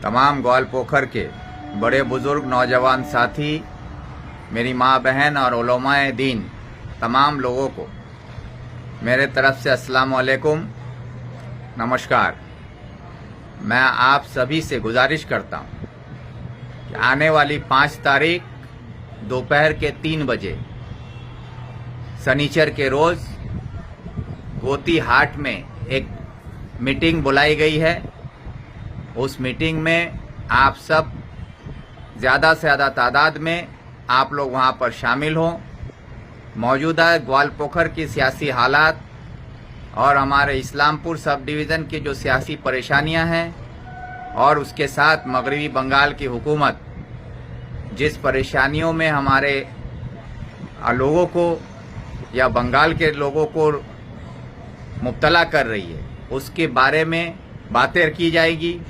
तमाम ग्वालपोखर के बड़े बुजुर्ग नौजवान साथी, मेरी माँ बहन और उलमाए दीन तमाम लोगों को मेरे तरफ से अस्सलाम वालेकुम, नमस्कार। मैं आप सभी से गुजारिश करता हूँ कि आने वाली 5 तारीख दोपहर के 3 बजे शनिचर के रोज़ गोती हाट में एक मीटिंग बुलाई गई है। उस मीटिंग में आप सब ज़्यादा से ज़्यादा तादाद में आप लोग वहाँ पर शामिल हों। मौजूदा ग्वालपोखर की सियासी हालात और हमारे इस्लामपुर सब डिवीज़न की जो सियासी परेशानियां हैं और उसके साथ मगरबी बंगाल की हुकूमत जिस परेशानियों में हमारे लोगों को या बंगाल के लोगों को मुब्तला कर रही है, उसके बारे में बातें की जाएगी।